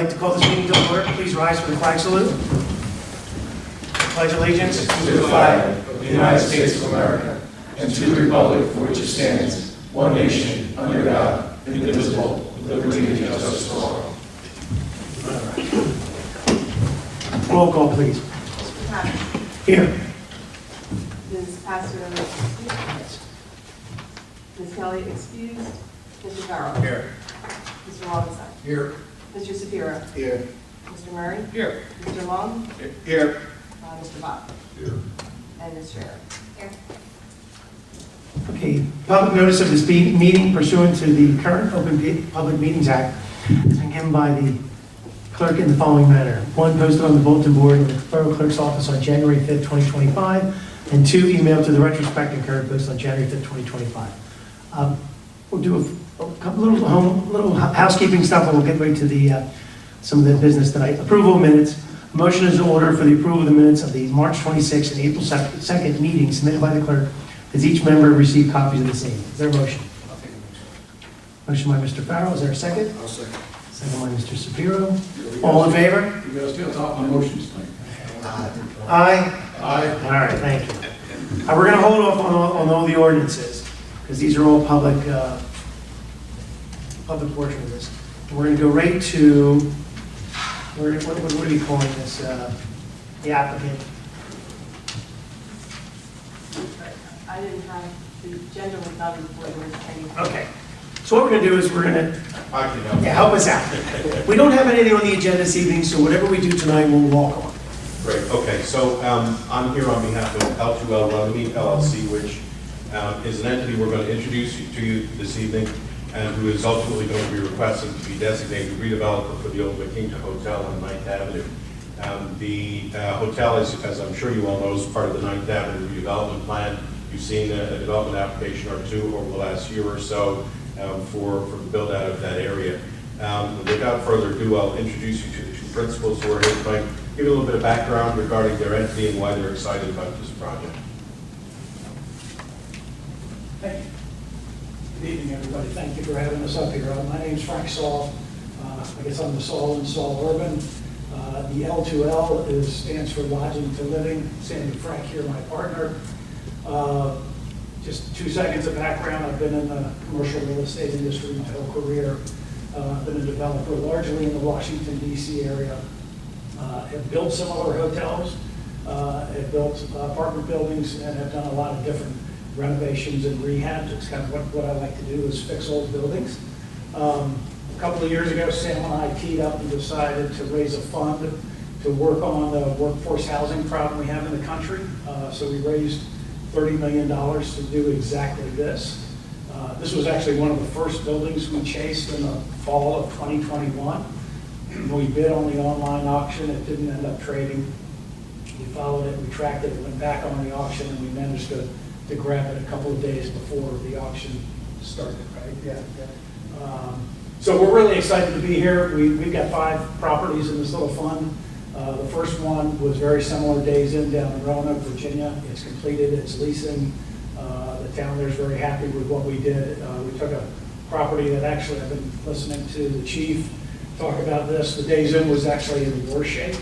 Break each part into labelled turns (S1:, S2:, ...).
S1: like to call this meeting to order. Please rise for the flag salute. Pledge allegiance
S2: to the flag of the United States of America and to the republic for which it stands, one nation, under God, indivisible, with liberty and justice for all.
S1: Roll call, please.
S3: Mr. Patton.
S1: Here.
S3: Ms. Pastor excused. Ms. Kelly excused. Mr. Farrell.
S2: Here.
S3: Mr. Robinson.
S2: Here.
S3: Mr. Sapiro.
S2: Here.
S3: Mr. Murray.
S2: Here.
S3: Mr. Long.
S2: Here.
S3: Mr. Bott.
S2: Here.
S3: And Ms. Sherrill. Here.
S1: Okay, public notice of this meeting pursuant to the current Public Meetings Act has been given by the clerk in the following manner. One, posted on the bulletin board in the Borough Clerk's office on January 5th, 2025, and two, emailed to the retrospect and current post on January 5th, 2025. We'll do a couple little housekeeping stuff, and we'll get right to the some of the business tonight. Approval of minutes. Motion is in order for the approval of the minutes of the March 26th and April 2nd meetings submitted by the clerk, as each member received copies of the same. Is there a motion?
S2: I'll take a
S1: Motion by Mr. Farrell. Is there a second?
S2: motion. I'll second.
S1: Second by Mr. Shapiro. All in favor?
S2: You guys still talk on motions tonight.
S1: Aye.
S2: Aye.
S1: All right, thank you. We're going to hold off on all the ordinances, because these are all public portion of this. We're going to go right to, what are we calling this? The applicant.
S3: I didn't have the agenda was done before there was any.
S1: Okay. So what we're going to do is we're going to,
S2: I can help.
S1: help us out. We don't have anything on the agenda this evening, so whatever we do tonight, we'll walk on.
S4: Great, okay, so I'm here on behalf of L2L Runnemede LLC, which is an entity we're going to introduce to you this evening, and who is ultimately going to be requested to be designated redeveloper for the old La Quinta Hotel on 9th Avenue. The hotel, as I'm sure you all know, is part of the 9th Avenue redevelopment plan. You've seen a development application or two over the last year or so for the build out of that area. Without further ado, I'll introduce you to the two principals who are here tonight. Give you a little bit of background regarding their entity and why they're excited about this project.
S5: Thank you. Good evening, everybody. Thank you for having us up here. My name's Frank Saul. I guess I'm the Saul in Saul Urban. The L2L stands for Lodging to Living. Sandy Frank here, my partner. Just 2 seconds of background. I've been in the commercial real estate industry my whole career. I've been a developer largely in the Washington, D.C. area. Have built similar hotels, have built apartment buildings, and have done a lot of different renovations and rehabs. It's kind of what I like to do is fix old buildings. A couple of years ago, Sam and I teed up and decided to raise a fund to work on the workforce housing problem we have in the country. So we raised $30 million to do exactly this. This was actually one of the first buildings we chased in the fall of 2021. We bid on the online auction. It didn't end up trading. We followed it, we tracked it, it went back on the auction, and we managed to grab it a couple of days before the auction started, right? Yeah. So we're really excited to be here. We've got 5 properties in this little fund. The first one was very similar, days in, down in Roanoke, Virginia. It's completed, it's leasing. The town there's very happy with what we did. We took a property that actually I've been listening to the chief talk about this. The days in was actually in worse shape.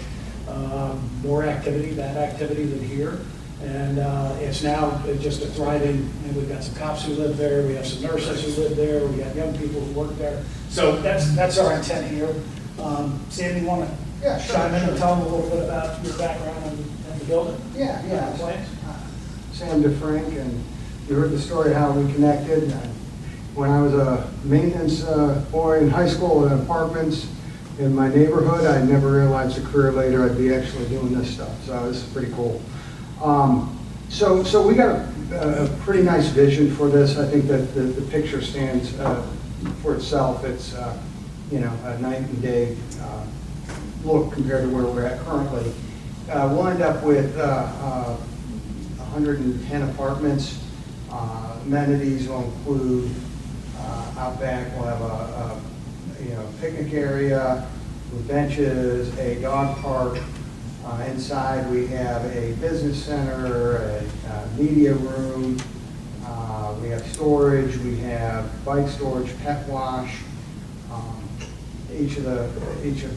S5: More activity, bad activity than here. And it's now just a thriving, and we've got some cops who live there, we have some nurses who live there, we got young people who work there. So that's our intent here. Sandy, you want to chime in and tell them a little bit about your background and the building?
S6: Yeah.
S5: Plans?
S6: Sam DeFrank, and you heard the story how we connected. When I was a maintenance boy in high school in apartments in my neighborhood, I never realized a career later I'd be actually doing this stuff. So this is pretty cool. So we got a pretty nice vision for this. I think that the picture stands for itself. It's a night and day look compared to where we're at currently. We'll end up with 110 apartments. Amenities will include out back. We'll have a picnic area with benches, a dog park. Inside we have a business center, a media room. We have storage. We have bike storage, pet wash. each of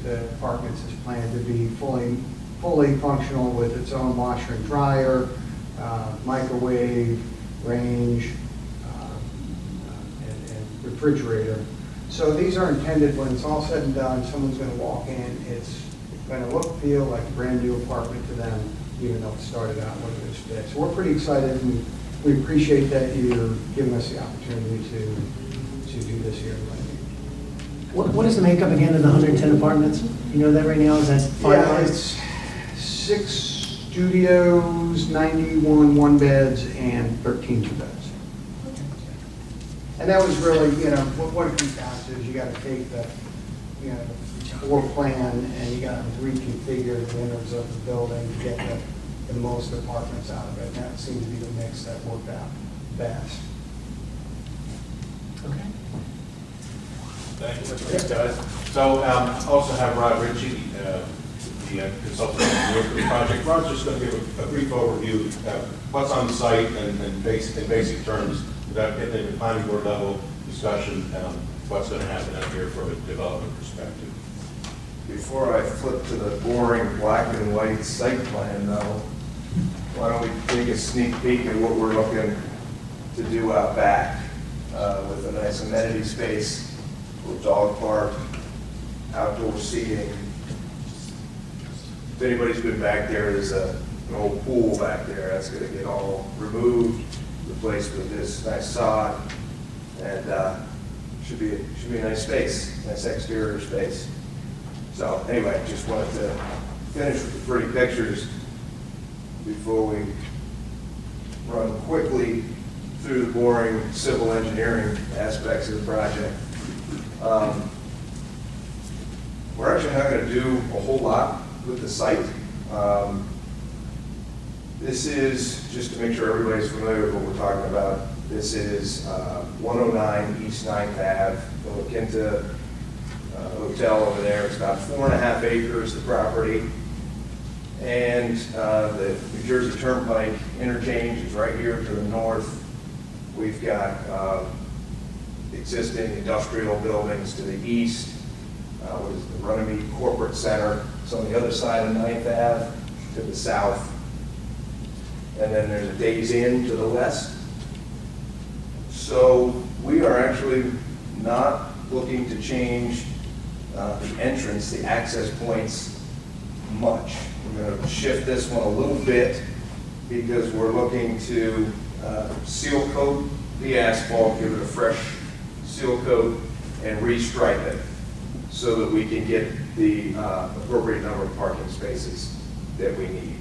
S6: the apartments is planned to be fully functional with its own washer and dryer, microwave, range, and refrigerator. So these are intended, when it's all said and done, someone's going to walk in, it's going to look, feel like a brand new apartment to them, even though it started out with this today. So we're pretty excited, and we appreciate that you're giving us the opportunity to do this here.
S1: What is the makeup again of the 110 apartments? You know that right now? Is that
S6: Yeah,
S1: finalized?
S6: it's 6 studios, 91 one-beds, and 13 two-beds. And that was really, what it comes down to is you got to take the, floor plan and you got to reconfigure the innards of the building to get the most apartments out of it. And that seemed to be the mix that worked out best.
S1: Okay.
S4: Thank you. Thanks, guys. So also have Rod Ritchie, the consultant engineer for the project. Rod's just going to give a brief overview of what's on the site and in basic terms, without getting into planning board level discussion, what's going to happen out here from a development perspective.
S2: Before I flip to the boring black and white site plan though, why don't we take a sneak peek at what we're looking to do out back with a nice amenity space, little dog park, outdoor seating. If anybody's been back there, there's an old pool back there. That's going to get all removed, replaced with this nice sod, and should be a nice space, nice exterior space. So anyway, just wanted to finish with the pretty pictures before we run quickly through the boring civil engineering aspects of the project. We're actually not going to do a whole lot with the site. This is, just to make sure everybody's familiar with what we're talking about, this is 109 East 9th Ave, the La Quinta Hotel over there. It's about 4.5 acres, the property. And the New Jersey Turnpike interchange is right here to the north. We've got existing industrial buildings to the east. What is the Runnemede Corporate Center? It's on the other side of 9th Ave to the south. And then there's a Days Inn to the west. So we are actually not looking to change the entrance, the access points much. We're going to shift this one a little bit because we're looking to seal coat the asphalt, give it a fresh seal coat, and restripe it so that we can get the appropriate number of parking spaces that we need.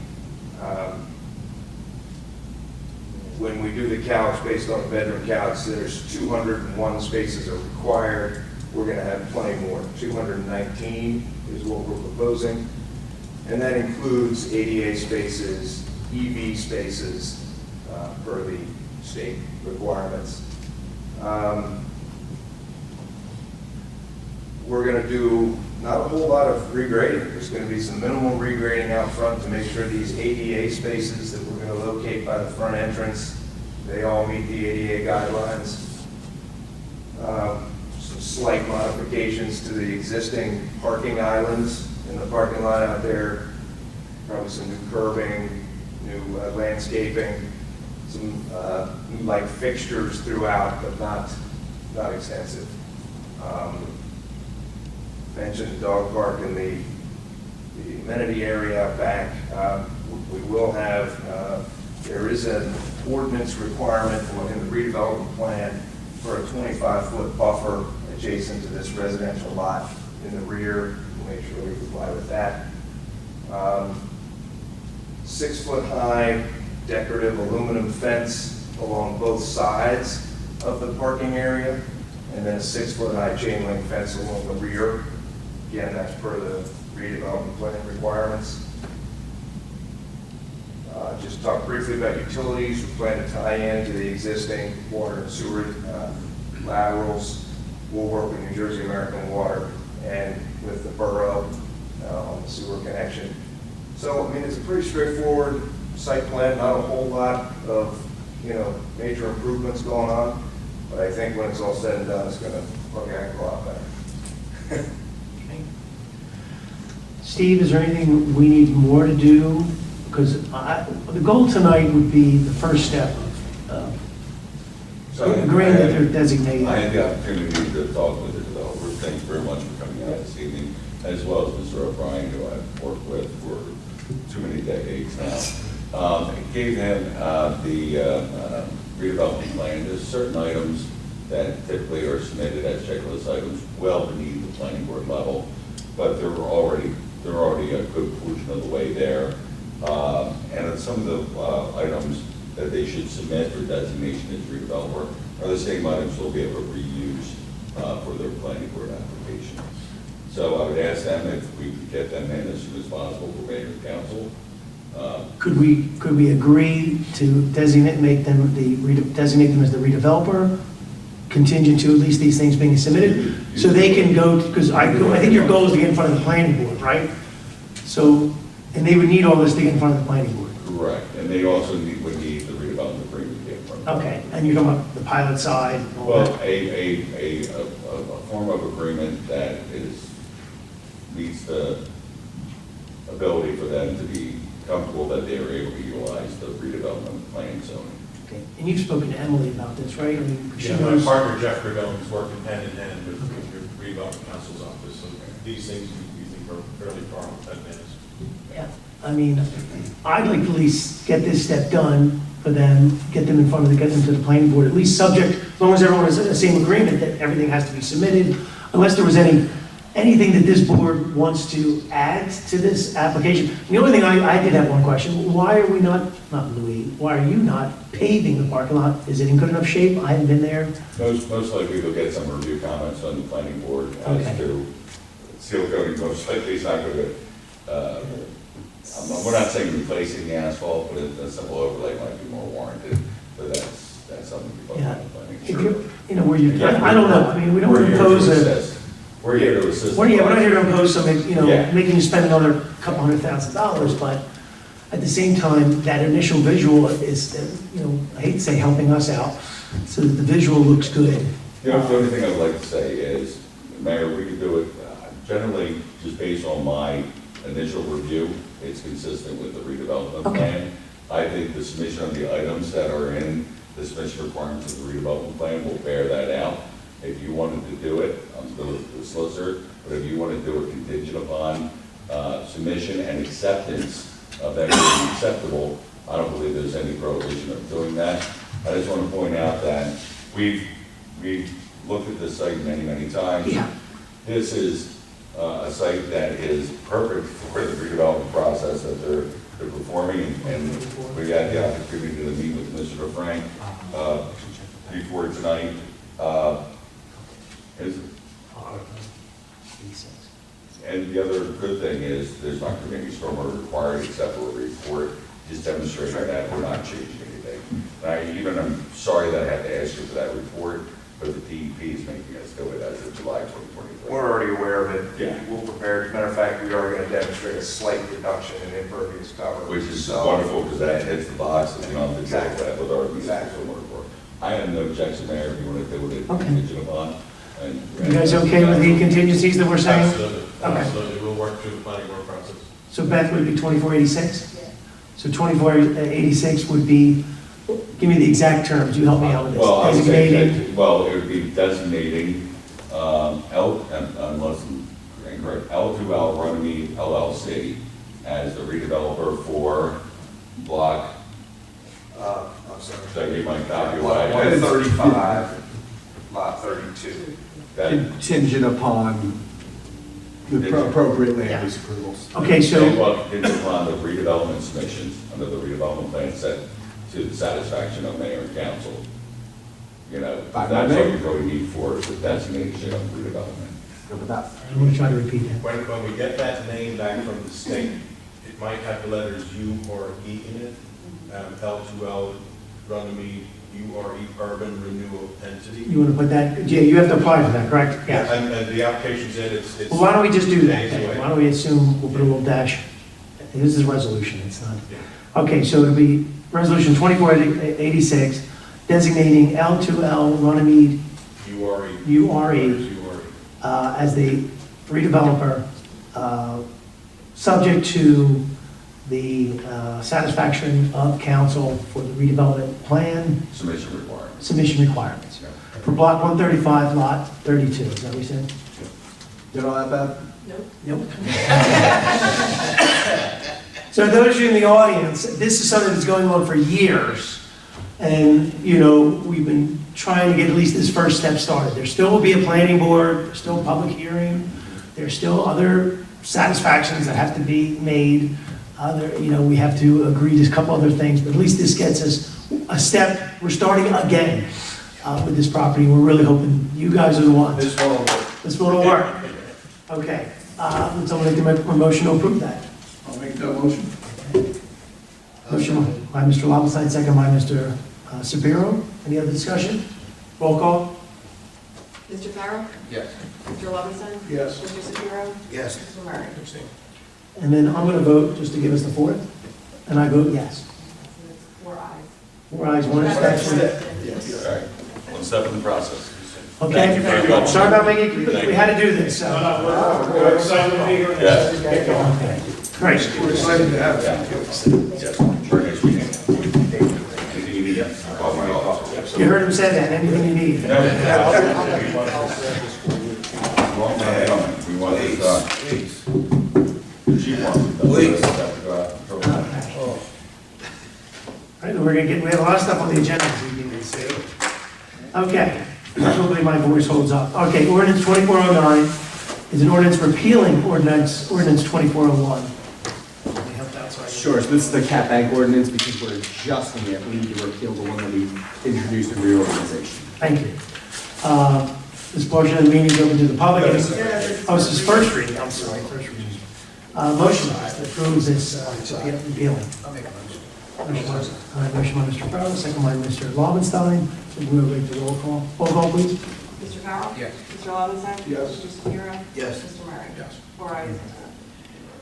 S2: When we do the counts based on the bedroom counts, there's 201 spaces are required. We're going to have plenty more. 219 is what we're proposing. And that includes ADA spaces, EV spaces per the state requirements. We're going to do not a whole lot of regrading. There's going to be some minimal regrading out front to make sure these ADA spaces that we're going to locate by the front entrance, they all meet the ADA guidelines. Some slight modifications to the existing parking islands in the parking lot out there. Probably some new curbing, new landscaping, some new light fixtures throughout, but not extensive. Mentioned the dog park and the amenity area out back. We will have, there is an ordinance requirement in the redevelopment plan for a 25-foot buffer adjacent to this residential lot in the rear. We'll make sure we comply with that. 6-foot-high decorative aluminum fence along both sides of the parking area, and then a 6-foot-high chain link fence along the rear. Again, that's per the redevelopment plan requirements. Just talk briefly about utilities. We plan to tie into the existing water and sewer laterals. We'll work with New Jersey American Water and with the borough on the sewer connection. So, I mean, it's a pretty straightforward site plan, not a whole lot of, major improvements going on, but I think when it's all said and done, it's going to look a heck of a lot better.
S1: Steve, is there anything we need more to do? Because the goal tonight would be the first step of agreeing that they're designated.
S7: I had the opportunity to talk with the developer. Thank you very much for coming out this evening, as well as Mr. O'Brien, who I've worked with for too many decades now. Gave him the redevelopment plan. There's certain items that typically are submitted as checklist items well beneath the planning board level, but they're already a good portion of the way there. And some of the items that they should submit for designation as redeveloper are the same items they'll be able to reuse for their planning board application. So I would ask them if we could get them in as soon as possible for mayor and council.
S1: Could we agree to designate them as the redeveloper, contingent to at least these things being submitted, so they can go, because I think your goal is to get in front of the planning board, right? So, and they would need all this to get in front of the planning board.
S7: Correct, and they also would need the redevelopment agreement to get in front of them.
S1: Okay, and you're talking about the pilot side? and all
S7: Well,
S1: that.
S7: a form of agreement that meets the ability for them to be comfortable that they are able to utilize the redevelopment plan zoning.
S1: Okay. And you've spoken to Emily about this, right? I mean, she
S4: Yeah, my
S1: knows.
S4: partner Jeff Cravone is working hand in hand with your redevelopment council's office, so these things we think are fairly far advanced.
S1: Yeah, I mean, I'd like to at least get this step done for them, get them to the planning board, at least subject, as long as everyone is in the same agreement that everything has to be submitted, unless there was anything that this board wants to add to this application. The only thing, I did have one question. Why are we not Louis, why are you not paving the parking lot? Is it in good enough shape? I haven't been there.
S7: Most likely we'll get some review comments on the planning board
S1: Okay.
S7: as to seal coating. Most likely it's not going to, we're not saying replacing the asphalt, but a simple overlay might be more warranted, but that's something to be
S1: Yeah.
S7: on the planning.
S1: If you, where you, I don't know, I mean, we don't want to impose
S7: We're here to assist.
S1: we're not here to impose something,
S7: Yeah.
S1: making you spend another couple $100,000, but at the same time, that initial visual is, I hate to say helping us out, so that the visual looks good.
S7: The only thing I would like to say is, Mayor, we could do it, generally, just based on my initial review, it's consistent with the redevelopment
S1: Okay.
S7: plan. I think the submission of the items that are in the submission requirements of the redevelopment plan will bear that out. If you wanted to do it, I'm still the solicitor, but if you want to do it contingent upon submission and acceptance of that being acceptable, I don't believe there's any prohibition of doing that. I just want to point out that we've looked at this site many, many times.
S1: Yeah.
S7: This is a site that is perfect for the redevelopment process that they're performing, and we had the opportunity to meet with Mr. Frank before tonight. And the other good thing is, there's not going to be any stormwater required except for a report, just demonstrating that we're not changing anything. I'm sorry that I had to ask you for that report, but the DEP is making us do it as of July 2023.
S2: We're already aware of it.
S7: Yeah.
S2: We'll prepare. As a matter of fact, we are going to demonstrate a slight reduction in impervious cover.
S7: Which is wonderful, because that hits the box that we don't have to tackle that with our municipal report. I have no objection there if you want to do it
S1: Okay.
S7: contingent upon.
S1: You guys okay with the contingencies that we're saying?
S4: Absolutely,
S1: Okay.
S4: absolutely, we'll work through the planning board process.
S1: So Beth, would it be 2486?
S3: Yeah.
S1: So 2486 would be, give me the exact terms, you help me out with this.
S7: Well, I would say
S1: Designating,
S7: that, well, it would be designating unless I'm incorrect, L2L Runnemede LLC as the redeveloper for block,
S2: I'm sorry.
S7: that you might copy.
S2: Lot 135, lot 32.
S7: That,
S6: Contingent upon the appropriate land use approvals.
S1: Okay, so,
S7: well, contingent upon the redevelopment submissions under the redevelopment plan set to the satisfaction of mayor and council.
S6: By
S7: That's
S6: Monday?
S7: what we really need for is the designation of redevelopment.
S6: Go with that.
S1: I'm going to try to repeat that.
S4: When we get that name back from the state, it might have the letters U or E in it. L2L, Runnemede, URE, Urban Renewal Entity.
S1: You want to put that, yeah, you have to apply for that, correct? Yes.
S4: And the application's in, it's.
S1: Well, why don't we just do that
S4: days
S1: then?
S4: away.
S1: Why don't we assume, we'll put a little dash, this is a resolution, it's not.
S4: Yeah.
S1: Okay, so it'll be resolution 2486, designating L2L Runnemede
S4: URE.
S1: URE
S4: URE.
S1: as the redeveloper subject to the satisfaction of council for the redevelopment plan
S7: Submission requirements.
S1: submission requirements. For block 135, lot 32, is that what we said?
S6: Did all that bad?
S3: Nope.
S1: Nope. So those of you in the audience, this is something that's going on for years. And, you know, we've been trying to get at least this first step started. There still will be a planning board, there's still a public hearing, there's still other satisfactions that have to be made. You know, we have to agree to a couple other things, but at least this gets us a step. We're starting again with this property. We're really hoping you guys are the ones.
S2: This one will work.
S1: This will work. Okay, would someone like to make a motion to approve that?
S6: I'll make that motion.
S1: Motion by Mr. Lobenstein, second by Mr. Sabiro. Any other discussion? Roll call?
S3: Mr. Farrell?
S2: Yes.
S3: Mr. Lobenstein?
S6: Yes.
S3: Mr. Shapiro?
S2: Yes.
S3: Mr. Murray?
S1: And then I'm going to vote, just to give us the fourth, and I vote yes.
S3: So it's 4 ayes.
S1: 4 ayes, 1 abstention.
S7: All right, one step in the process.
S1: Okay?
S7: Thank you very much.
S1: Sorry about making, we had to do this.
S5: We're excited to be here.
S7: Yes.
S1: Okay. Great.
S2: We're excited to have
S7: Yeah.
S2: you.
S7: Yes, for next weekend. Anything you need? Call my office.
S1: You heard him say that, anything you need.
S7: We want this done. The chief wants it done.
S2: Please.
S1: Okay. All right, we have a lot of stuff on the agenda this evening. Okay, hopefully my voice holds up. Okay, ordinance 2409 is an ordinance repealing ordinance 2401.
S8: Sure, so this is the cat bank ordinance because we're adjusting it. We need to repeal the one that we introduced in reorganization.
S1: Thank you. This portion of the meeting is open to the public. Oh, this is first reading, I'm sorry, first reading. Motion to approve this repealing.
S2: I'll make a motion.
S1: Motion by Mr. Farrell, second by Mr. Lobenstein. So we'll move to roll call. Roll call, please.
S3: Mr. Farrell?
S2: Yes.
S3: Mr. Lobenstein?
S6: Yes.
S3: Mr. Shapiro?
S2: Yes.
S3: Mr. Murray?
S2: Yes.
S3: 4 ayes.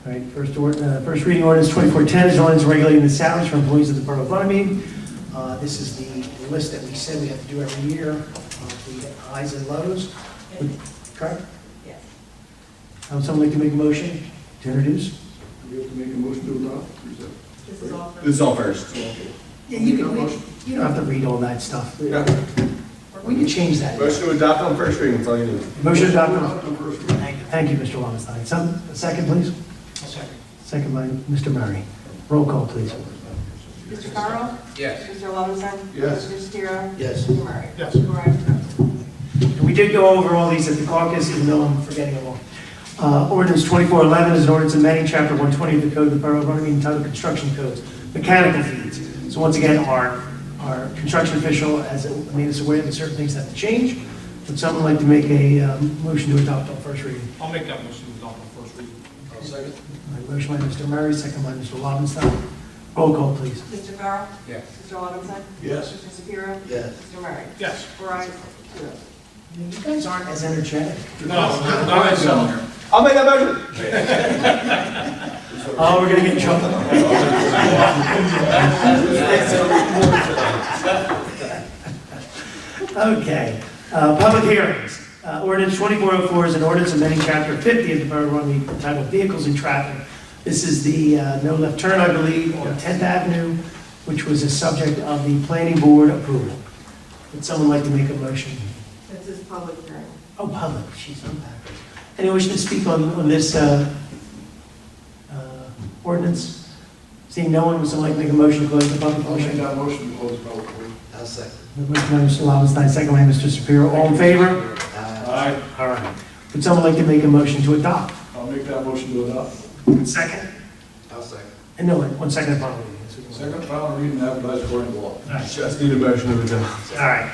S1: All right, first reading ordinance 2410 is ordinance regulating the salaries for employees of the Borough of Runnemede. This is the list that we said we have to do every year, the highs and lows. Correct?
S3: Yes.
S1: Would someone like to make a motion to introduce?
S6: We have to make a motion to adopt.
S3: This is all for.
S8: This is all first.
S1: Yeah, you don't have to read all that stuff. We can change that.
S8: Motion to adopt on first reading, that's all you need.
S1: Motion adopted. Thank you, Mr. Lowenstein. A second, please. Second by Mr. Murray. Roll call, please.
S3: Mr. Farrell?
S2: Yes.
S3: Mr. Lobenstein?
S6: Yes.
S3: Mr. Shapiro?
S2: Yes.
S3: Mr. Murray?
S6: Yes.
S3: 4 ayes.
S1: And we did go over all these at the caucus, even though I'm forgetting them all. Ordinance 2411 is an ordinance amending Chapter 120 of the Code of the Borough of Runnemede entitled Construction Codes, Mechanical Fees. So once again, our construction official has made us aware that certain things have to change. Would someone like to make a motion to adopt on first reading?
S5: I'll make that motion to adopt on first reading.
S2: Second.
S1: Motion by Mr. Murray, second by Mr. Lobenstein. Roll call, please.
S3: Mr. Farrell?
S2: Yes.
S3: Mr. Lobenstein?
S6: Yes.
S3: Mr. Shapiro?
S2: Yes.
S3: Mr. Murray?
S5: Yes.
S3: 4 ayes, 2 absent.
S1: You guys aren't as energetic.
S5: No, not as well.
S8: I'll make that motion.
S1: Oh, we're gonna get in trouble. Okay, public hearings. Ordinance 2404 is an ordinance amending Chapter 50 of the Borough of Runnemede entitled Vehicles and Traffic. This is the no left turn, I believe, on 10th Avenue, which was a subject of the planning board approval. Would someone like to make a motion?
S3: This is public hearing.
S1: Oh, public, jeez, I'm backwards. Anyone wish to speak on this ordinance? Seeing no one, would someone like to make a motion to close the public
S6: I'll make
S1: portion?
S6: that motion to close the public hearing.
S2: I'll second.
S1: Motion by Mr. Lobenstein, second by Mr. Shapiro. All in favor?
S6: Aye.
S1: All right. Would someone like to make a motion to adopt?
S6: I'll make that motion to adopt.
S1: Second?
S2: I'll second.
S1: And no, 1 second final reading.
S6: Second, final reading, advertised according to law.
S1: All right.
S8: Just need a motion to adopt.
S1: All right.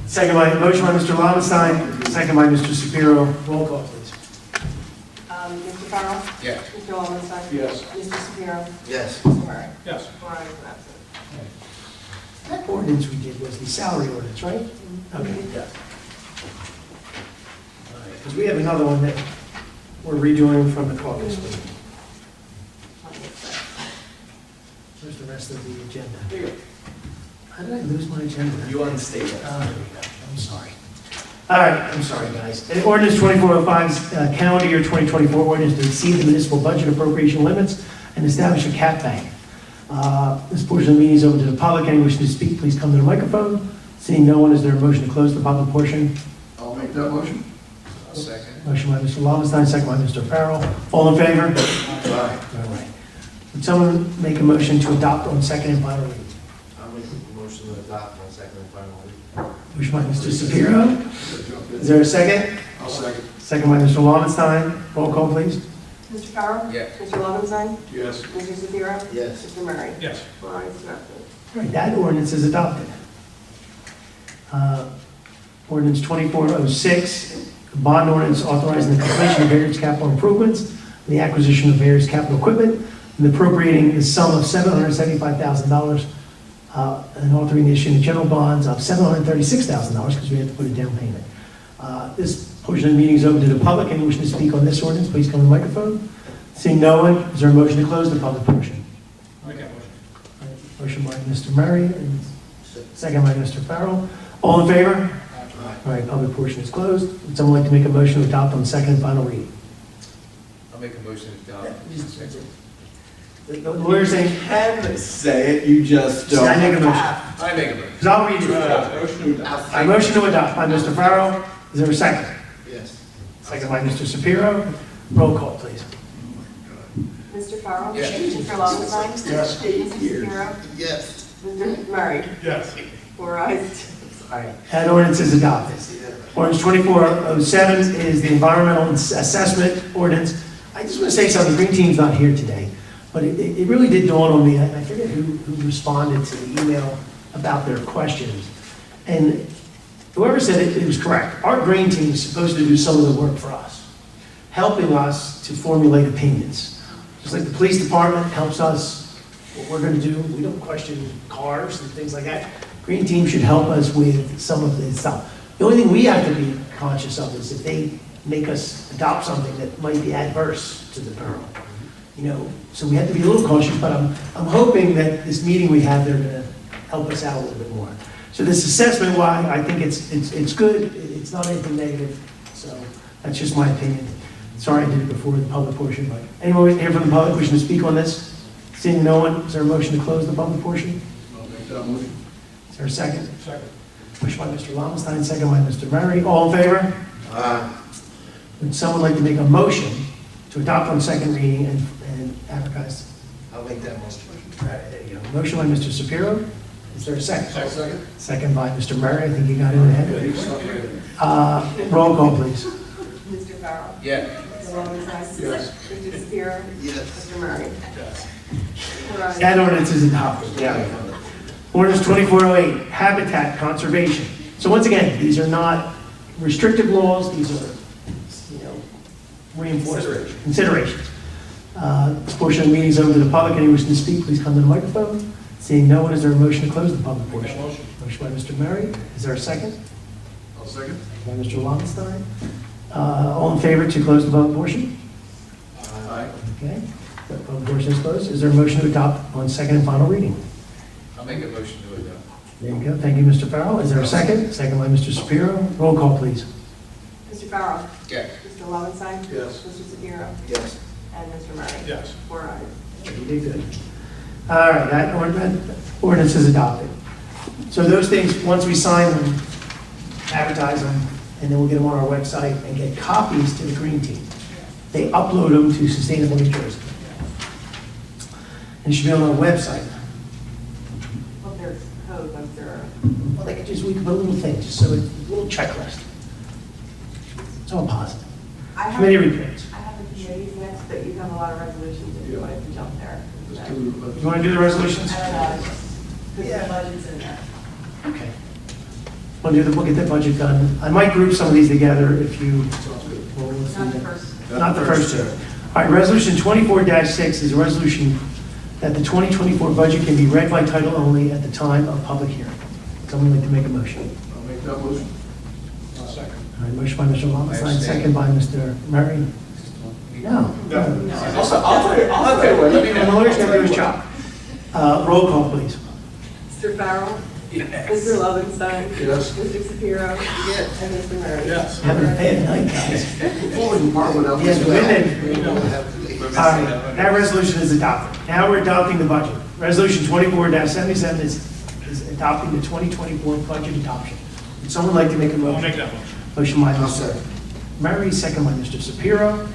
S1: Motion by Mr. Lobenstein, second by Mr. Shapiro. Roll call, please.
S3: Mr. Farrell?
S2: Yes.
S3: Mr. Lobenstein?
S6: Yes.
S3: Mr. Shapiro?
S2: Yes.
S3: Mr. Murray?
S5: Yes.
S3: 4 ayes, absent.
S1: That ordinance we did was the salary ordinance, right? Okay. Because we have another one that we're redoing from the caucus. Where's the rest of the agenda? How did I lose my agenda?
S8: You unstable.
S1: There we go. I'm sorry. All right, I'm sorry, guys. Ordinance 2405 is calendar year 2024 ordinance to exceed the municipal budget appropriation limits and establish a cap bank. This portion of the meeting is open to the public. Anyone wishing to speak, please come to the microphone. Seeing no one, is there a motion to close the public portion?
S9: I'll make that motion. Second.
S1: Motion by Mr. Lobenstein, second by Mr. Farrell. All in favor?
S9: Aye.
S1: All right. Would someone make a motion to adopt on second and final reading?
S9: I'll make a motion to adopt on second and final reading.
S1: Motion by Mr. Shapiro. Is there a second?
S9: I'll second.
S1: Second by Mr. Lobenstein. Roll call, please.
S3: Mr. Farrell?
S9: Yes.
S3: Mr. Lobenstein?
S9: Yes.
S3: Mr. Shapiro?
S9: Yes.
S3: Mr. Murray?
S5: Yes.
S3: 4 ayes, no absent.
S1: All right, that ordinance is adopted. Ordinance 2406, bond ordinance authorizing the completion of various capital improvements, the acquisition of various capital equipment, and appropriating the sum of $775,000, and authoring the issuing of general bonds of $736,000, because we had to put a down payment. This portion of the meeting is open to the public. Anyone wishing to speak on this ordinance, please come to the microphone. Seeing no one, is there a motion to close the public portion?
S5: Make that motion.
S1: Motion by Mr. Murray, and second by Mr. Farrell. All in favor? All right, public portion is closed. Would someone like to make a motion to adopt on second and final reading?
S9: I'll make a motion to adopt.
S1: The lawyer's saying,
S8: Can say it, you just don't.
S1: I make a motion.
S9: I make a motion.
S1: Because I'll read it.
S8: Motion to adopt.
S1: A motion to adopt by Mr. Farrell. Is there a second?
S9: Yes.
S1: Second by Mr. Shapiro. Roll call, please.
S3: Mr. Farrell?
S9: Yes.
S3: Mr. Lobenstein?
S9: Yes.
S3: Mr. Shapiro?
S9: Yes.
S3: Mr. Murray?
S5: Yes.
S3: 4 ayes.
S1: All right, that ordinance is adopted. Ordinance 2407 is the environmental assessment ordinance. I just want to say something, the Green Team's not here today, but it really did dawn on me, I forget who responded to the email about their questions. And whoever said it, it was correct. Our Green Team is supposed to do some of the work for us, helping us to formulate opinions. Just like the police department helps us, what we're going to do, we don't question cars and things like that. Green Team should help us with some of the stuff. The only thing we have to be conscious of is if they make us adopt something that might be adverse to the borough. You know, so we have to be a little cautious, but I'm hoping that this meeting we have, they're gonna help us out a little bit more. So this assessment, why I think it's good, it's not anything negative, so that's just my opinion. Sorry I did it before the public portion, but anyone here from the public wishing to speak on this? Seeing no one, is there a motion to close the public portion?
S9: I'll make that motion.
S1: Is there a second?
S5: Second.
S1: Motion by Mr. Lobenstein, second by Mr. Murray. All in favor? Would someone like to make a motion to adopt on second reading and advertise?
S9: I'll make that motion.
S1: All right, there you go. Motion by Mr. Shapiro. Is there a second?
S9: Second.
S1: Second by Mr. Murray. I think you got it ahead. Roll call, please.
S3: Mr. Farrell?
S9: Yeah.
S3: Mr. Lobenstein?
S9: Yes.
S3: Mr. Shapiro?
S9: Yes.
S3: Mr. Murray?
S5: Yes.
S3: 4 ayes.
S1: That ordinance is adopted. Ordinance 2408, habitat conservation. So once again, these are not restrictive laws, these are, reinforcement, considerations. This portion of the meeting is open to the public. Anyone wishing to speak, please come to the microphone. Seeing no one, is there a motion to close the public portion?
S5: Motion.
S1: Motion by Mr. Murray. Is there a second?
S9: I'll second.
S1: By Mr. Lobenstein. All in favor to close the public portion?
S9: Aye.
S1: Okay, the public portion is closed. Is there a motion to adopt on second and final reading?
S9: I'll make a motion to adopt.
S1: There you go. Thank you, Mr. Farrell. Is there a second? Second by Mr. Shapiro. Roll call, please.
S3: Mr. Farrell?
S9: Yes.
S3: Mr. Lobenstein?
S9: Yes.
S3: Mr. Shapiro?
S9: Yes.
S3: And Mr. Murray?
S5: Yes.
S3: 4 ayes.
S1: You did good. All right, that ordinance is adopted. So those things, once we sign them, advertise them, and then we'll get them on our website and get copies to the Green Team. They upload them to Sustainable New Jersey. And it should be on our website.
S3: Well, there's code once they're,
S1: Well, they could just, we could put a little thing, just so it's a little checklist. It's all positive.
S3: I
S1: Committee
S3: have,
S1: reports.
S3: I have the committees next, but you have a lot of resolutions if you wanted to jump there.
S9: Let's
S3: So,
S9: do it.
S1: You want to do the resolutions?
S3: I don't know, it's just, because the budget's in there.
S1: Okay. We'll get that budget done. I might group some of these together if you. well, we'll see.
S3: Not the first.
S1: Not the first two. All right, resolution 24-6 is a resolution that the 2024 budget can be read by title only at the time of public hearing. Someone like to make a motion?
S9: I'll make that motion.
S5: I'll second.
S1: All right, motion by Mr. Lobenstein,
S9: abstain.
S1: second by Mr. Murray. No.
S8: I'll tell you what, let me
S1: And the lawyer's going to do his job. Roll call, please.
S3: Mr. Farrell? Mr. Lovenstein.
S9: Yes.
S3: Mr. Shapiro. Yes. And Mr. Murray.
S5: Yes.
S1: Having a bad night, guys.
S9: Fully department of
S1: Yes, All right, that resolution is adopted. Now we're adopting the budget. Resolution 24-77 is adopting the 2024 budget adoption. Would someone like to make a motion?
S5: I'll make that motion.
S1: Motion by
S9: I'll
S1: Mr.
S9: second.
S1: Murray, second by Mr. Shapiro.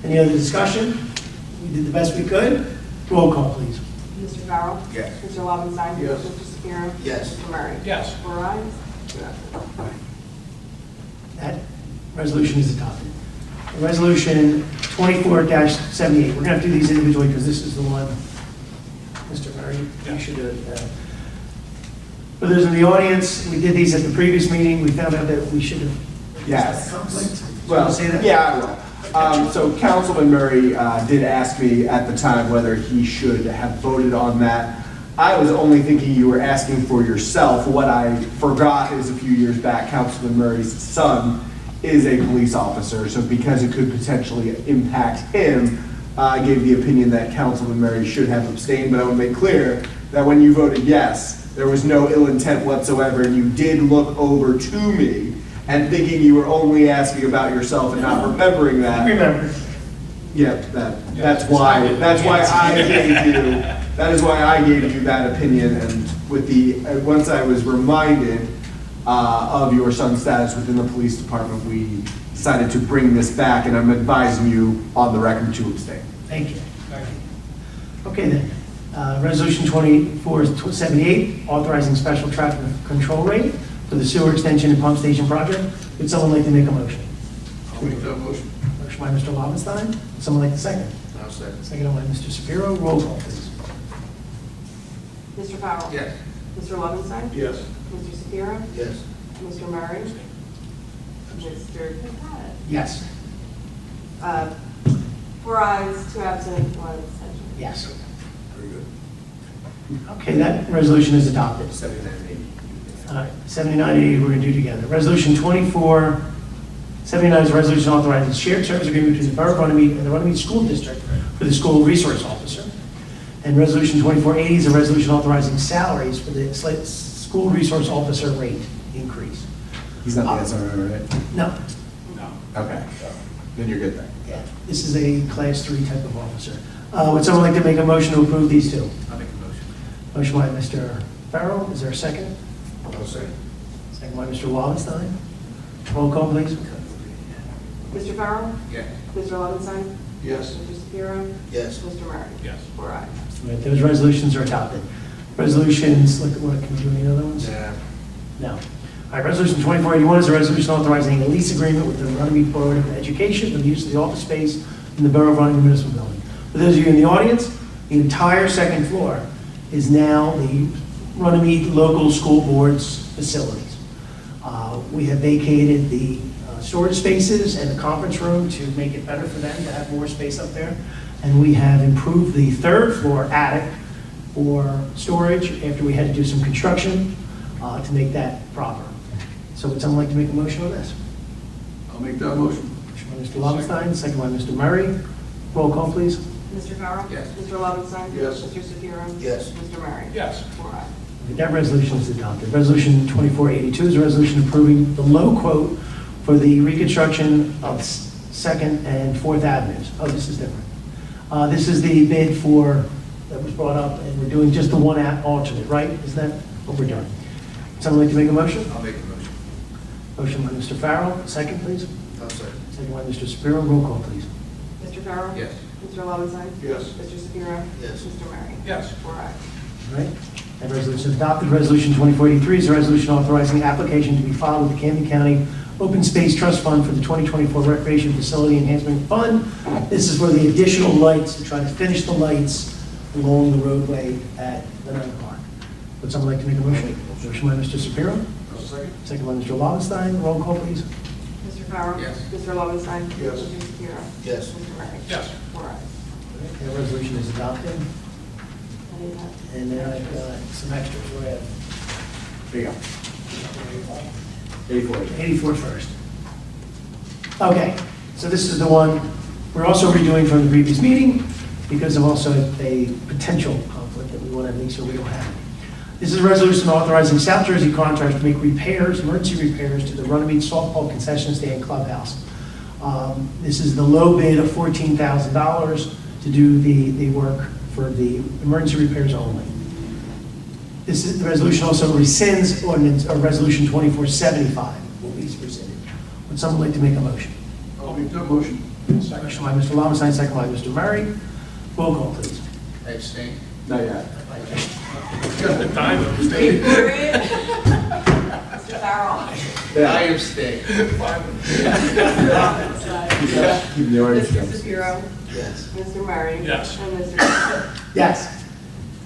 S1: Any other discussion? We did the best we could. Roll call, please.
S3: Mr. Farrell.
S9: Yes.
S3: Mr. Lovenstein.
S9: Yes.
S3: Mr. Shapiro.
S9: Yes.
S3: Mr. Murray.
S5: Yes.
S3: 4 ayes, 2 absent.
S1: That resolution is adopted. Resolution 24-78, we're going to have to do these individually because this is the one, Mr. Murray, you should have. For those in the audience, we did these at the previous meeting. We found out that we should have.
S8: Yes.
S1: Conflict?
S8: Well,
S1: Say that?
S8: yeah, I will. So Councilman Murray did ask me at the time whether he should have voted on that. I was only thinking you were asking for yourself. What I forgot is a few years back, Councilman Murray's son is a police officer, so because it could potentially impact him, I gave the opinion that Councilman Murray should have abstained, but I want to make clear that when you voted yes, there was no ill intent whatsoever, and you did look over to me and thinking you were only asking about yourself and not remembering that.
S1: Remember.
S8: Yeah, that's why I gave you, that is why I gave you that opinion, and with once I was reminded of your son's status within the police department, we decided to bring this back, and I'm advising you on the record to abstain.
S1: Thank you. Okay then, resolution 24-78, authorizing special traffic control rate for the sewer extension and pump station project. Would someone like to make a motion?
S9: I'll make that motion.
S1: Motion by Mr. Lovenstein. Would someone like to second?
S9: I'll second.
S1: Second by Mr. Shapiro. Roll call, please.
S3: Mr. Farrell.
S9: Yes.
S3: Mr. Lovenstein.
S9: Yes.
S3: Mr. Shapiro.
S9: Yes.
S3: Mr. Murray. Mr. Campbell.
S1: Yes.
S3: 4 ayes, 2 absent, 1 abstention.
S1: Yes.
S9: Very good.
S1: Okay, that resolution is adopted.
S9: 79 and 80.
S1: All right, 79 and 80 we're going to do together. Resolution 24-79 is a resolution authorizing shared service agreement between the Borough of Runnemede and the Runnemede School District for the school resource officer. And resolution 24-80 is a resolution authorizing salaries for the school resource officer rate increase.
S8: He's not the SRO, right?
S1: No,
S8: Okay, then you're good then.
S1: yeah, this is a class 3 type of officer. Would someone like to make a motion to approve these two?
S9: I'll make a motion.
S1: Motion by Mr. Farrell, is there a second?
S9: I'll second.
S1: Second by Mr. Wallenstein. Roll call, please.
S3: Mr. Farrell.
S9: Yes.
S3: Mr. Lovenstein.
S9: Yes.
S3: Mr. Shapiro.
S9: Yes.
S3: Mr. Murray.
S5: Yes.
S3: 4 ayes.
S1: Right, those resolutions are adopted. Resolutions, look, what, can we do any other ones?
S9: Yeah.
S1: No. All right, resolution 2481 is a resolution authorizing a lease agreement with the Runnemede Board of Education for the use of the office space in the Borough of Runnemede Municipal Building. For those of you in the audience, the entire second floor is now the Runnemede Local School Board's facilities. We have vacated the storage spaces and the conference room to make it better for them to have more space up there. And we have improved the third floor attic for storage after we had to do some construction to make that proper. So would someone like to make a motion on this?
S9: I'll make that motion.
S1: Motion by Mr. Lovenstein, second by Mr. Murray. Roll call, please.
S3: Mr. Farrell.
S9: Yes.
S3: Mr. Lovenstein.
S9: Yes.
S3: Mr. Shapiro.
S9: Yes.
S3: Mr. Murray.
S5: Yes.
S3: 4 ayes.
S1: That resolution is adopted. Resolution 2482 is a resolution approving the low quote for the reconstruction of 2nd and 4th Avenues. Oh, this is different. This is the bid for, that was brought up, and we're doing just the one alternate, right? Is that what we're doing? Someone like to make a motion?
S9: I'll make a motion.
S1: Motion by Mr. Farrell, second, please.
S9: I'll second.
S1: Second by Mr. Shapiro. Roll call, please.
S3: Mr. Farrell.
S9: Yes.
S3: Mr. Lovenstein.
S9: Yes.
S3: Mr. Shapiro.
S9: Yes.
S3: Mr. Murray.
S5: Yes.
S3: 4 ayes.
S1: All right. That resolution is adopted. Resolution 2483 is a resolution authorizing the application to be filed with the Camden County Open Space Trust Fund for the 2024 Recreation Facility Enhancement Fund. This is for the additional lights, to try to finish the lights along the roadway at the Night Park. Would someone like to make a motion? Motion by Mr. Shapiro.
S9: I'll second.
S1: Second by Mr. Lovenstein. Roll call, please.
S3: Mr. Farrell.
S9: Yes.
S3: Mr. Lovenstein.
S9: Yes.
S3: Mr. Shapiro.
S9: Yes.
S3: Mr. Murray.
S5: Yes.
S3: 4 ayes.
S1: That resolution is adopted.
S3: I didn't have-
S1: And then I've got some extras. Go ahead.
S8: There you go. 84.
S1: 84 first. Okay, so this is the one we're also redoing from the previous meeting because of also a potential conflict that we want to make sure we don't have. This is a resolution authorizing South Jersey contractors to make repairs, emergency repairs to the Runnemede softball concession stand clubhouse. This is the low bid of $14,000 to do the work for the emergency repairs only. The resolution also rescinds ordinance, or resolution 2475 will be rescinded. Would someone like to make a motion?
S9: I'll make that motion.
S1: Motion by Mr. Lowenstein, second by Mr. Murray. Roll call, please.
S9: Abstain.
S8: Not yet.
S9: Got the time
S3: Mr. Farrell.
S9: I abstain.
S8: Keep the orange
S3: Mr.
S8: juice.
S3: Shapiro.
S9: Yes.
S3: Mr. Murray.
S9: Yes.
S3: And Mr. Smith.
S1: Yes.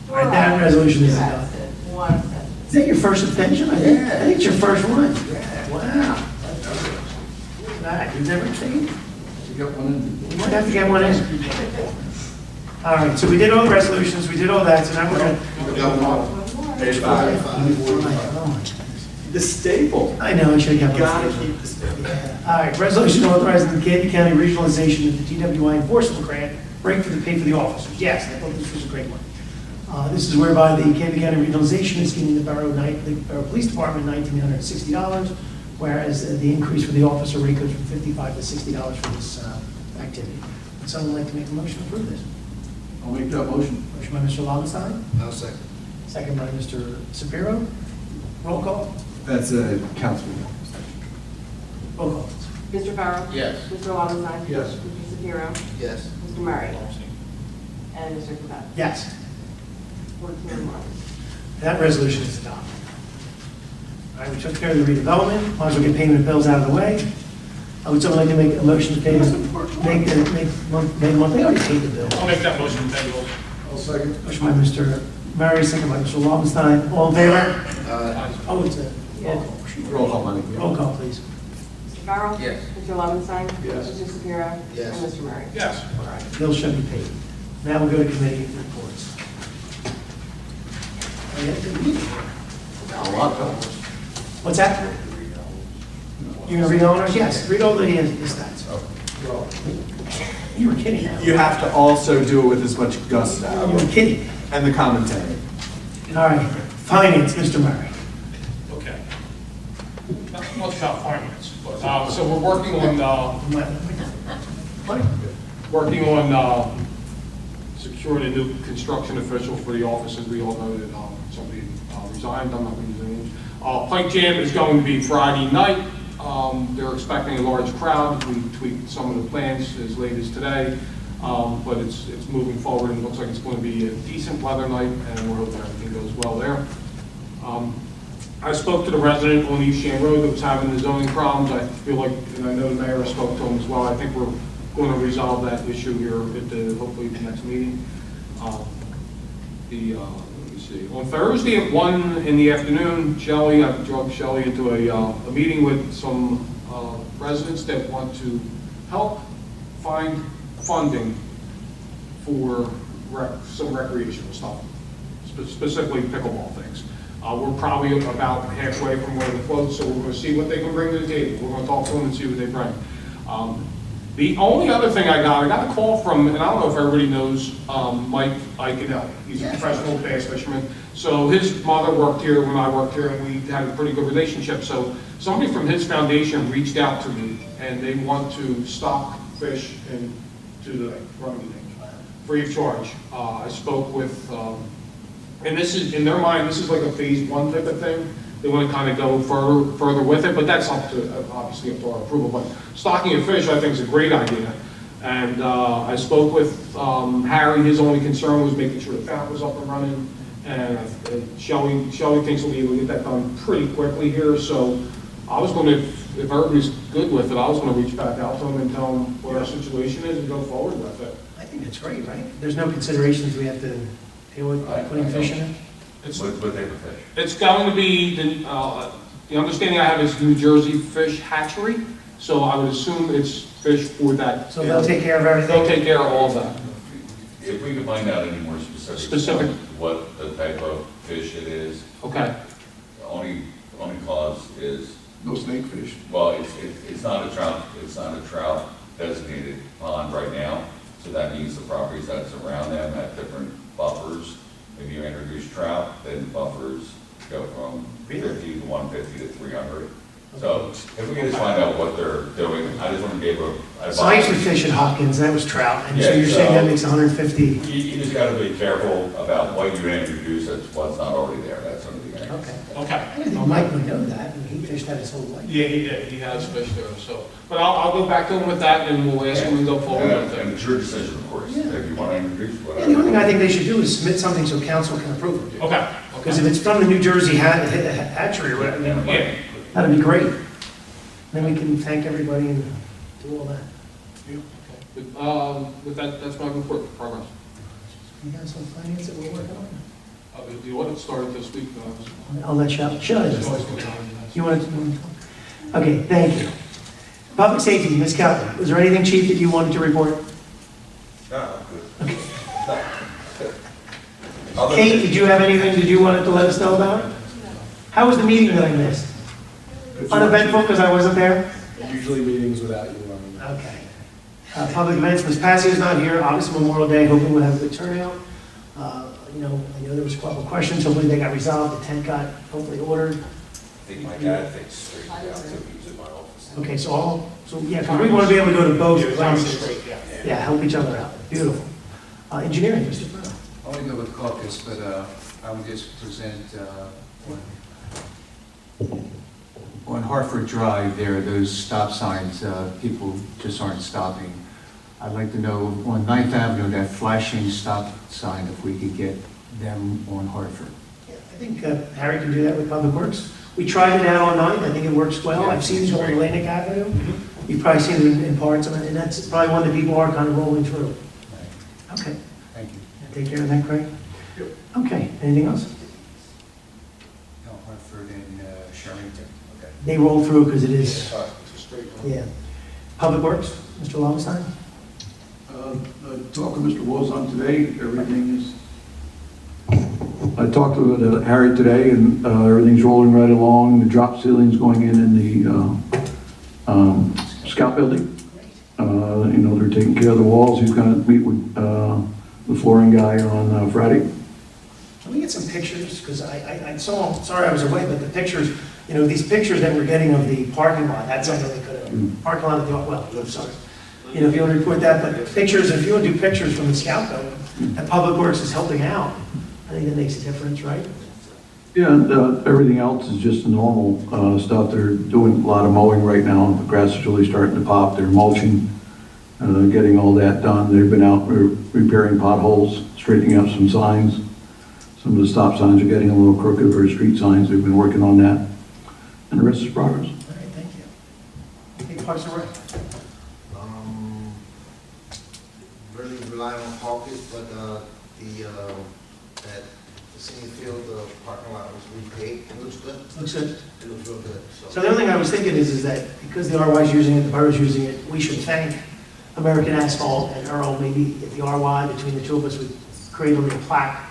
S1: All right, that resolution is adopted.
S3: Absent. One absent.
S1: Is that your first abstention? I think it's your first one. Wow. Look at that. You've never abstained?
S9: You got one in.
S1: You might have to get one in. All right, so we did all the resolutions, we did all that, so now we're going to...
S9: We got one.
S8: Page 5.
S1: Oh, my goodness.
S8: The staple.
S1: I know, I should have kept
S8: Gotta
S1: one.
S8: keep the staple.
S1: All right, resolution authorizing the Canby County regionalization of the TWI enforcement grant, break for the pay for the officers. Yes, I thought this was a great one. This is whereby the Canby County regionalization is giving the Borough Police Department $1,960, whereas the increase for the officer rate goes from $55 to $60 for this activity. Would someone like to make a motion to approve this?
S9: I'll make that motion.
S1: Motion by Mr. Lowenstein,
S9: I'll second.
S1: second by Mr. Shapiro. Roll call.
S8: That's a councilman.
S1: Roll call.
S3: Mr. Farrell.
S9: Yes.
S3: Mr. Lowenstein.
S9: Yes.
S3: Mr. Shapiro.
S9: Yes.
S3: Mr. Murray. And Mr. Cavett.
S1: Yes,
S3: 14-1.
S1: that resolution is adopted. All right, we took care of the redevelopment, might as well get payment of bills out of the way. Would someone like to make a motion to pay, make monthly, already paid the bill.
S10: I'll make that motion, thank you.
S9: I'll second.
S1: Motion by Mr. Murray, second by Mr. Lowenstein. All in favor? Oh, it's a roll call.
S8: Roll call money.
S1: Roll call, please.
S3: Mr. Farrell.
S9: Yes.
S3: Mr. Lowenstein.
S9: Yes.
S3: Mr. Shapiro.
S9: Yes.
S3: And Mr. Murray.
S10: Yes.
S1: All right, bills shall be paid. Now we'll go to committee reports. What's that? You're gonna read all ours? Yes, read all the stats. You were kidding.
S8: You have to also do it with as much gusto.
S1: You were kidding.
S8: And the commentary.
S1: All right, finance, Mr. Murray.
S10: Okay. Not much about finance, but, so we're working on, securing a new construction official for the offices. We all know that somebody resigned, I'm not going to use any names. Pike Jam is going to be Friday night. They're expecting a large crowd. We tweaked some of the plans as late as today, but it's moving forward and it looks like it's going to be a decent weather night, and we're hoping everything goes well there. I spoke to the resident on East Shane Road that was having the zoning problems. I feel like, and I know the mayor spoke to him as well, I think we're going to resolve that issue here at the, hopefully the next meeting. Let me see, on Thursday at 1 in the afternoon, I drove Shelley into a meeting with some residents that want to help find funding for some recreational stuff, specifically pickleball things. We're probably about halfway from where the floats, so we're going to see what they can bring to the table. We're going to talk to them and see what they bring. The only other thing I got a call from, and I don't know if everybody knows Mike Iconelli. He's a professional bass fisherman. So his mother worked here when I worked here, and we had a pretty good relationship. So somebody from his foundation reached out to me, and they want to stock fish into the Runnemede free of charge. I spoke with, and this is, in their mind, this is like a phase 1 type of thing. They want to kind of go further with it, but that's up to, obviously up to our approval. But stocking of fish, I think, is a great idea. And I spoke with Harry. His only concern was making sure the fountain was up and running. And Shelley thinks we'll be able to get that done pretty quickly here. So I was going to, if everybody's good with it, I was going to reach back out to them and tell them what our situation is and go forward with it.
S1: I think it's great, right? There's no considerations we have to deal with putting fish in it?
S7: What type of fish?
S10: It's going to be, the understanding I have is New Jersey Fish Hatchery, so I would assume it's fish for that.
S1: So they'll take care of everything?
S10: They'll take care of all of that.
S7: If we could find out any more
S10: Specific.
S7: on what the type of fish it is,
S10: Okay,
S7: the only cause is,
S9: No snakefish.
S7: well, it's not a trout designated pond right now, so that means the properties that's around them have different buffers. If you introduce trout, then buffers go from 50 to 150 to 300. So if we can just find out what they're doing, I just want to be able to.
S1: So I used to fish at Hopkins, that was trout, and so
S7: Yeah,
S1: you're saying that
S7: so-
S1: makes 150?
S7: You just gotta be careful about what you introduce, that's what's not already there, that's something.
S1: Okay.
S10: Okay.
S1: I didn't think Mike would know that, and he fished that his whole life.
S10: Yeah, he did, he has fished there, so, but I'll go back to him with that, and we'll ask him to go forward with
S7: And
S10: it.
S7: it's your decision, of course,
S1: Yeah.
S7: if you want to introduce
S1: Yeah, the only thing
S7: whatever.
S1: I think they should do is submit something so council can approve it.
S10: Okay.
S1: Because if it's from the New Jersey hatchery or whatever,
S10: Yeah.
S1: that'd be great. Then we can thank everybody and do all that.
S10: With that, that's my report, progress.
S1: You got some finance that we're working on?
S10: The audit started this week.
S1: I'll let you, you want to, okay, thank you. Public safety, Ms. Calvin, was there anything, chief, that you wanted to report?
S2: No, good.
S1: Kate, did you have anything that you wanted to let us know about? How was the meeting that I missed? Uneventful because I wasn't there?
S9: Usually meetings without you running.
S1: Okay. Public events, Ms. Passio's not here, obviously Memorial Day, hoping we'll have a good turnout. I know there was a couple of questions, hopefully they got resolved, the tent got hopefully ordered.
S2: I think my dad thinks straight down to use in my office.
S1: Okay, yeah, because we want to be able to go to both places.
S10: Straight, yeah.
S1: Yeah, help each other out, beautiful. Engineering, Mr. Borough.
S11: I want to go with caucus, but I would just present on Hartford Drive, there are those stop signs, people just aren't stopping. I'd like to know on 9th Avenue, that flashing stop sign, if we could get them on Hartford.
S1: Yeah, I think Harry can do that with Public Works. We tried it out on 9th, I think it works well. I've seen it on Atlantic Avenue. You've probably seen it in parts of it, and that's probably one that people are kind of rolling through. Okay,
S11: Thank you.
S1: take care of that, Craig. Okay, anything else?
S11: No, Hartford and Sherrington. Okay.
S1: They roll through because it is,
S10: Straight.
S1: yeah. Public Works, Mr. Lovenstein?
S12: Talked to Mr. Wozon today, everything is, I talked to Harry today, and everything's rolling right along. The drop ceiling's going in the Scout building. They're taking care of the walls. He's gonna meet with the flooring guy on Friday.
S1: Can we get some pictures? Because I saw, sorry I was away, but the pictures, these pictures that we're getting of the parking lot, that's something we could have, parking lot of the, well, I'm sorry. If you want to report that, but pictures, if you want to do pictures from the Scout building, that Public Works is helping out, I think that makes a difference, right?
S12: Yeah, and everything else is just the normal stuff. They're doing a lot of mowing right now. The grass is really starting to pop. They're mulching, getting all that done. They've been out repairing potholes, straightening up some signs. Some of the stop signs are getting a little crooked for street signs. They've been working on that. And the rest is progress.
S1: All right, thank you. Hey, Parks and Rec.
S9: Really rely on caucus, but that the senior field, the parking lot was repaved. It looks good.
S1: Looks good.
S9: It looks real good.
S1: So the other thing I was thinking is that because the RY's using it, the borough's using it, we should thank American Asphalt and Earl, maybe if the RY, between the two of us, would create a little plaque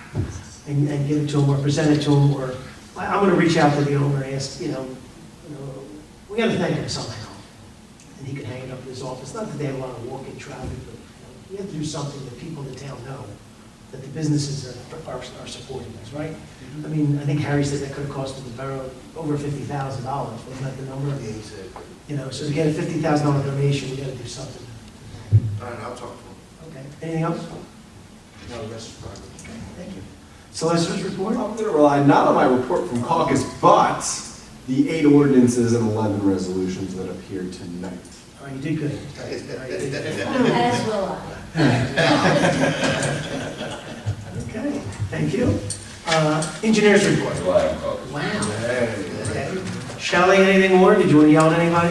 S1: and give it to him or present it to him, or I'm going to reach out to the owner and ask, we got to thank him somehow. And he could hang it up in his office. Not that they have a lot of walk-in traffic, but we have to do something that people in the town know, that the businesses are supporting us, right? I mean, I think Harry said that could have costed the borough over $50,000, wasn't that the number?
S9: Yeah, he said.
S1: So to get a $50,000 donation, we got to do something.
S9: All right, I'll talk to him.
S1: Okay, anything else?
S9: No, that's fine.
S1: Okay, thank you. Solicitor's report?
S8: I'm going to rely not on my report from caucus, but the 8 ordinances and 11 resolutions that appear tonight.
S1: All right, you did good. All right, you did good.
S3: As will I.
S1: Okay, thank you. Engineer's report.
S7: Rely on caucus.
S1: Wow. Okay. Shelley, anything more? Did you want to yell at anybody?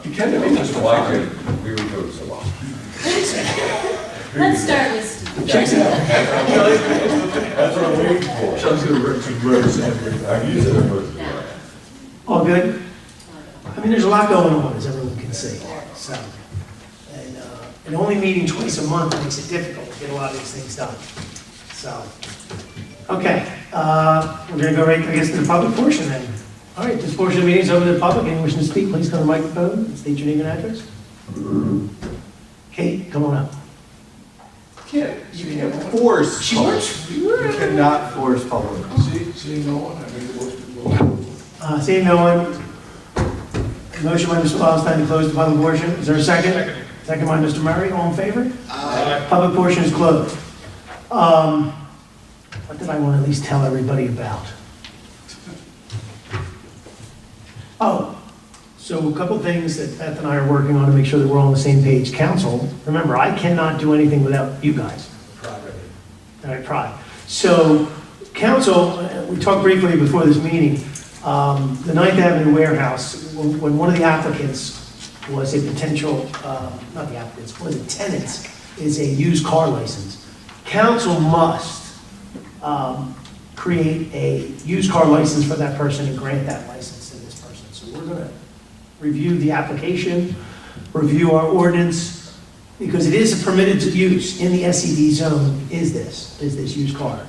S8: You can do
S7: Just why we were doing so long.
S3: Let's start with Steve.
S1: Checks it out.
S7: That's what I'm waiting for. I'm using it for.
S1: All good? I mean, there's a lot going on, as everyone can see. So, and only meeting twice a month makes it difficult to get a lot of these things done. So, okay, we're going to go right, I guess, to the public portion then. All right, this portion of the meeting is open to the public. Anyone wishing to speak, please come to the microphone and state your name and address. Kate, come on up.
S8: You can't force force.
S1: She works.
S8: You cannot force public.
S9: See no one, I make the motion to close.
S1: Seeing no one, motion by Mr. Lowenstein to close the public portion. Is there a second? Second by Mr. Murray. All in favor?
S9: Aye.
S1: Public portion is closed. What did I want to at least tell everybody about? Oh, so a couple things that Beth and I are working on to make sure that we're all on the same page. Council, remember, I cannot do anything without you guys. All right, pride. So, council, we talked briefly before this meeting, the 9th Avenue warehouse, when one of the applicants was a potential, not the applicants, one of the tenants is a used car license. Council must create a used car license for that person and grant that license to this person. So we're going to review the application, review our ordinance, because it is a permitted use in the SED zone is this used car.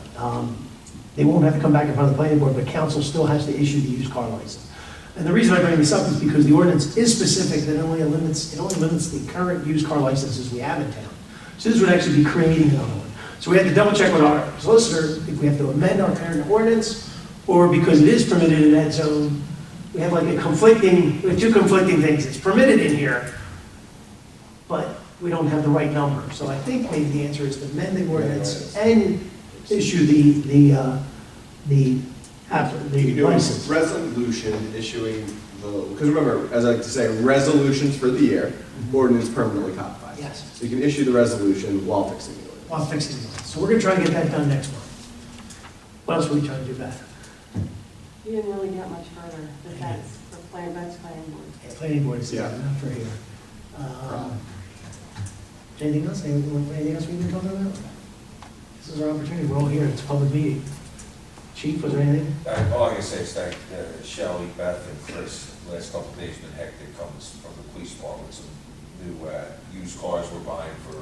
S1: They won't have to come back in front of the planning board, but council still has to issue the used car license. And the reason I bring this up is because the ordinance is specific that it only limits the current used car licenses we have in town. So this would actually be creating another one. So we have to double check with our solicitor if we have to amend our current ordinance, or because it is permitted in that zone, we have two conflicting things. It's permitted in here, but we don't have the right number. So I think maybe the answer is to amend the ordinance and issue the
S8: You can do a
S1: license.
S8: resolution issuing because remember, as I like to say, resolutions for the year, ordinance permanently codified.
S1: Yes.
S8: So you can issue the resolution while fixing the ordinance.
S1: I'll fix it. So we're gonna try to get that done next month. What else are we trying to do, Beth?
S3: You didn't really get much further, but that's for that's planning board.
S1: Planning board is,
S8: Yeah.
S1: not for here. Anything else? Anything else we can talk about? This is our opportunity. We're all here. It's a public meeting. Chief, was there anything?
S13: All I can say is thank Shelley, Beth, and Chris. Last couple of days been hectic. Comes from the police department. Some new used cars we're buying for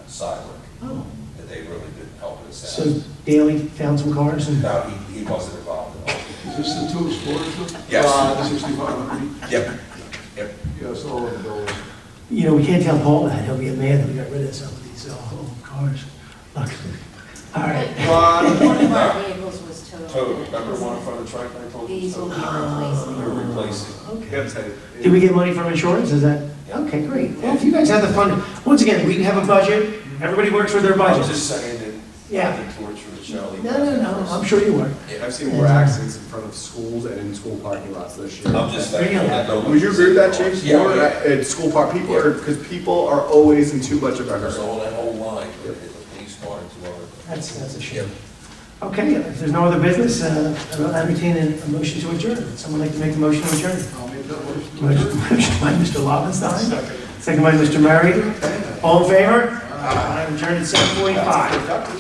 S13: Cyber.
S1: Oh.
S13: That they really did help us out.
S1: So Daley found some cars and,
S13: No, he wasn't involved at all.
S9: Is this the two explorers?
S13: Yes.
S9: 6500?
S13: Yep. Yep.
S9: Yes, all of those.
S1: you know, we can't tell Paul that. He'll get mad that we got rid of some of these old cars. Luckily. All right.
S14: One of our vehicles was
S13: Total. Remember one in front of the track I told you?
S14: These will be replaced.
S13: We're replacing.
S1: Okay. Did we get money from insurance? Is that, okay, great. Well, if you guys have the fund, once again, we have a budget. Everybody works with their
S13: I was
S1: budget.
S13: just saying that.
S1: Yeah.
S13: The torch for Shelley.
S1: No, I'm sure you were.
S8: I've seen more accidents in front of schools and in school parking lots this year.
S13: I'm just saying.
S1: Really?
S8: Would you agree with that, Chief?
S13: Yeah.
S8: More at school park, because people are always in too much of a
S13: There's
S8: hurry.
S13: all that whole line, the police car and two other.
S1: That's a shame. Okay, if there's no other business, I'll entertain a motion to adjourn. Would someone like to make a motion to adjourn?
S9: I'll make that motion.
S1: Motion by Mr. Lobenstein, second by Mr. Murray. All in favor? I'm adjourned at 7:45.